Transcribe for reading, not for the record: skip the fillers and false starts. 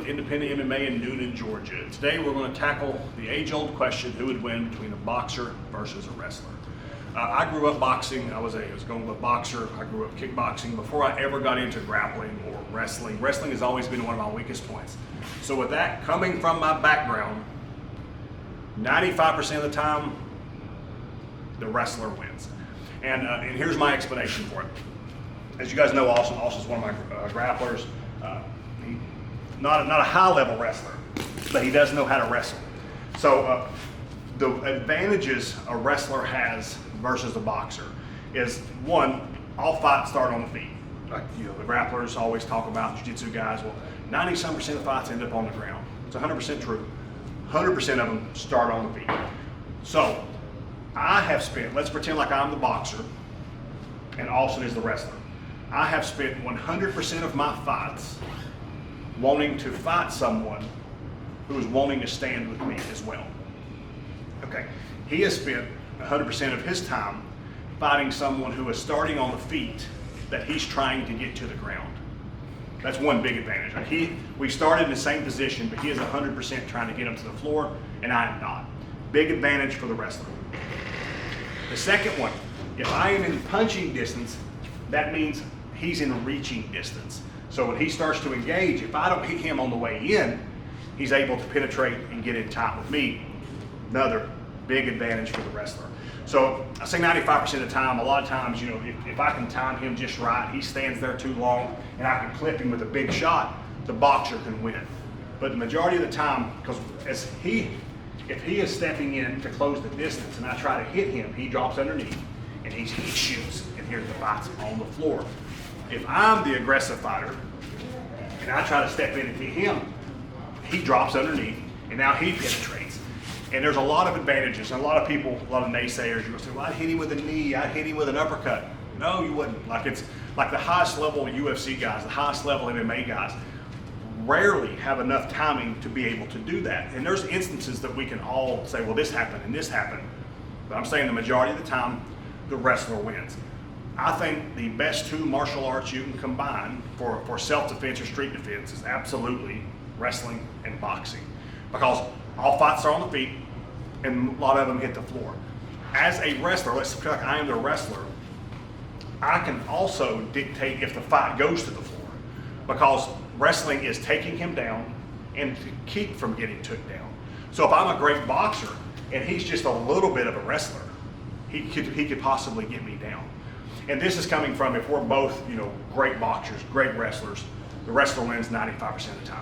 with Independent MMA in Newnan, Georgia. Today we're going to tackle the age-old question, who would win between a boxer versus a wrestler. I grew up boxing. I was going with a boxer. I grew up kickboxing before I ever got into grappling or wrestling. Wrestling has always been one of my weakest points. So with that coming from my background, 95% of the time, the wrestler wins. And here's my explanation for it. As you guys know, Austin's one of my grapplers. He's not a high-level wrestler, but he does know how to wrestle. So the advantages a wrestler has versus a boxer is, one, all fights start on the feet. Like, the grapplers always talk about jiu-jitsu guys. Well, 90-some% of fights end up on the ground. It's 100% true. 100% of them start on the feet. So I have spent, let's pretend like I'm the boxer and Austin is the wrestler. I have spent 100% of my fights wanting to fight someone who is wanting to stand with me as well. Okay, he has spent 100% of his time fighting someone who is starting on the feet that he's trying to get to the ground. That's one big advantage. Right? We started in the same position, but he is 100% trying to get him to the floor, and I am not. Big advantage for the wrestler. The second one, if I am in punching distance, that means he's in reaching distance. So when he starts to engage, if I don't hit him on the way in, he's able to penetrate and get in tight with me. Another big advantage for the wrestler. So I say 95% of the time, a lot of times, if I can time him just right, he stands there too long, and I can clip him with a big shot, the boxer can win. But the majority of the time, because if he is stepping in to close the distance and I try to hit him, he drops underneath and he shoots, and here's the fight's on the floor. If I'm the aggressive fighter and I try to step in and hit him, he drops underneath and now he penetrates. And there's a lot of advantages. And a lot of people, a lot of naysayers, you're going to say, well, I'd hit him with a knee, I'd hit him with an uppercut. No, you wouldn't. It's like the highest level UFC guys, the highest level MMA guys, rarely have enough timing to be able to do that. And there's instances that we can all say, well, this happened and this happened. But I'm saying the majority of the time, the wrestler wins. I think the best two martial arts you can combine for self-defense or street defense is absolutely wrestling and boxing. Because all fights are on the feet and a lot of them hit the floor. As a wrestler, let's say like I am the wrestler, I can also dictate if the fight goes to the floor. Because wrestling is taking him down and to keep from getting took down. So if I'm a great boxer and he's just a little bit of a wrestler, he could possibly get me down. And this is coming from, if we're both, great boxers, great wrestlers, the wrestler wins 95% of the time.